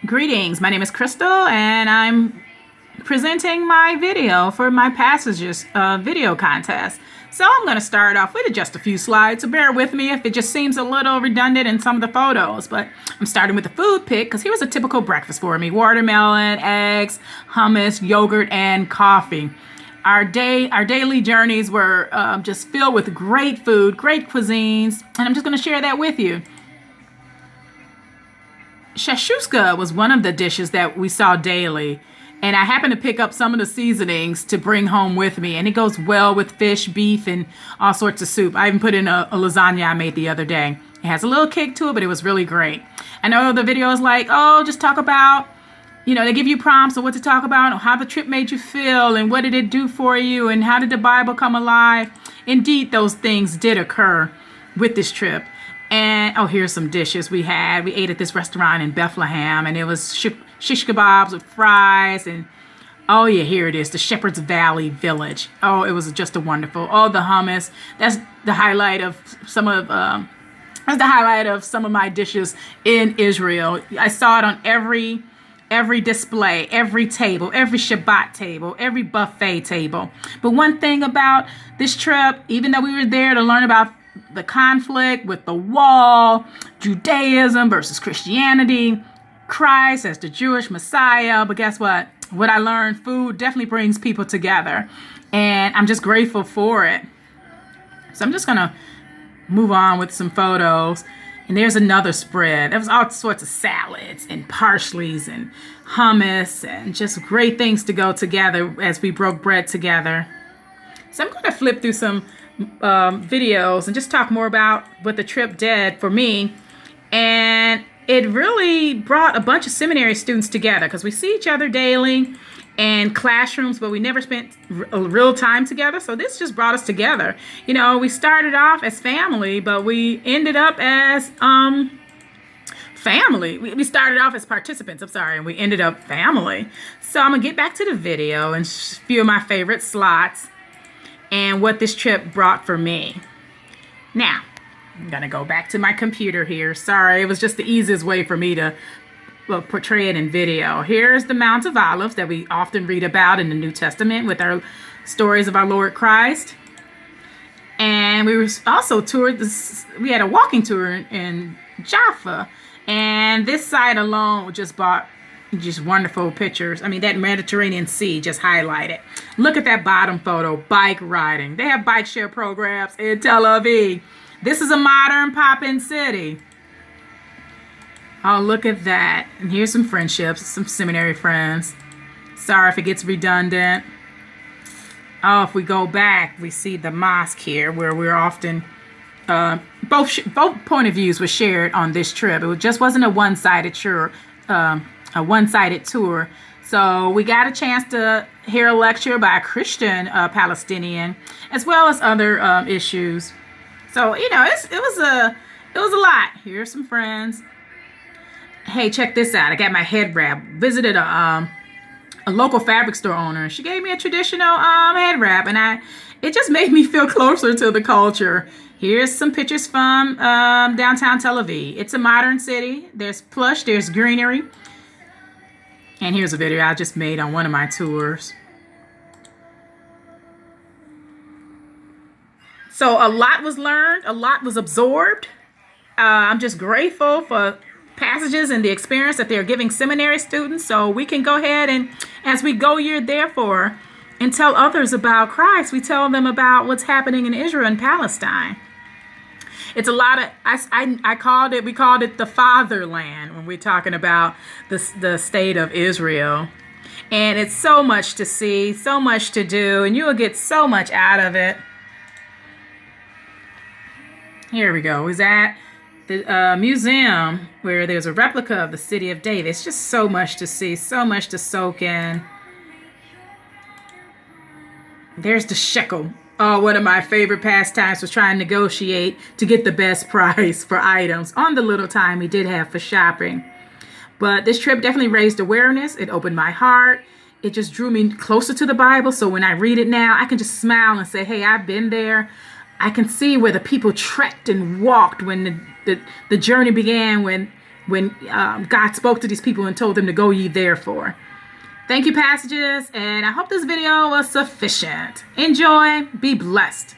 Greetings, my name is Crystal and I'm presenting my video for my Passages video contest. So I'm going to start off with just a few slides, so bear with me if it just seems a little redundant in some of the photos. But I'm starting with the food pick because here was a typical breakfast for me: watermelon, eggs, hummus, yogurt, and coffee. Our daily journeys were just filled with great food, great cuisines, and I'm just going to share that with you. Shashuska was one of the dishes that we saw daily, and I happened to pick up some of the seasonings to bring home with me, and it goes well with fish, beef, and all sorts of soup. I even put in a lasagna I made the other day. It has a little kick to it, but it was really great. I know the video is like, oh, just talk about, they give you prompts on what to talk about, or how the trip made you feel, and what did it do for you, and how did the Bible come alive. Indeed, those things did occur with this trip. And here's some dishes we had. We ate at this restaurant in Bethlehem, and it was shish kebabs with fries, and here it is, the Shepherd's Valley Village. Oh, it was just a wonderful. Oh, the hummus. That's the highlight of some of my dishes in Israel. I saw it on every display, every table, every Shabbat table, every buffet table. But one thing about this trip, even though we were there to learn about the conflict with the wall, Judaism versus Christianity, Christ as the Jewish Messiah. But guess what? What I learned, food definitely brings people together. And I'm just grateful for it. So I'm just going to move on with some photos. And there's another spread. There was all sorts of salads and parsleys and hummus and just great things to go together as we broke bread together. So I'm going to flip through some videos and just talk more about what the trip did for me. And it really brought a bunch of seminary students together because we see each other daily in classrooms, but we never spent real time together. So this just brought us together. We started off as family, but we ended up as family. We started off as participants, and we ended up family. So I'm gonna get back to the video and a few of my favorite slots and what this trip brought for me. Now, I'm gonna go back to my computer here. Sorry, it was just the easiest way for me to portray it in video. Here's the Mount of Olives that we often read about in the New Testament with our stories of our Lord Christ. And we were also we had a walking tour in Jaffa. And this site alone just brought just wonderful pictures. That Mediterranean Sea just highlighted. Look at that bottom photo, bike riding. They have bike share programs in Tel Aviv. This is a modern pop-in city. Oh, look at that. And here's some friendships, some seminary friends. Sorry if it gets redundant. Oh, if we go back, we see the mosque here where we're often, both point of views were shared on this trip. It just wasn't a one-sided tour. So we got a chance to hear a lecture by a Christian Palestinian, as well as other issues. So it was a lot. Here's some friends. Hey, check this out. I got my head wrap. Visited a local fabric store owner. She gave me a traditional head wrap, and it just made me feel closer to the culture. Here's some pictures from downtown Tel Aviv. It's a modern city. There's plush, there's greenery. And here's a video I just made on one of my tours. So a lot was learned, a lot was absorbed. I'm just grateful for Passages and the experience that they're giving seminary students, so we can go ahead and, as we go year therefore, and tell others about Christ, we tell them about what's happening in Israel and Palestine. It's a lot of, we called it the fatherland when we're talking about the state of Israel. And it's so much to see, so much to do, and you will get so much out of it. Here we go. Is that the museum where there's a replica of the city of David? It's just so much to see, so much to soak in. There's the shekel. Oh, one of my favorite pastimes was trying to negotiate to get the best price for items on the little time we did have for shopping. But this trip definitely raised awareness. It opened my heart. It just drew me closer to the Bible. So when I read it now, I can just smile and say, hey, I've been there. I can see where the people trekked and walked when the journey began, when when God spoke to these people and told them to go ye therefore. Thank you, passages, and I hope this video was sufficient. Enjoy. Be blessed.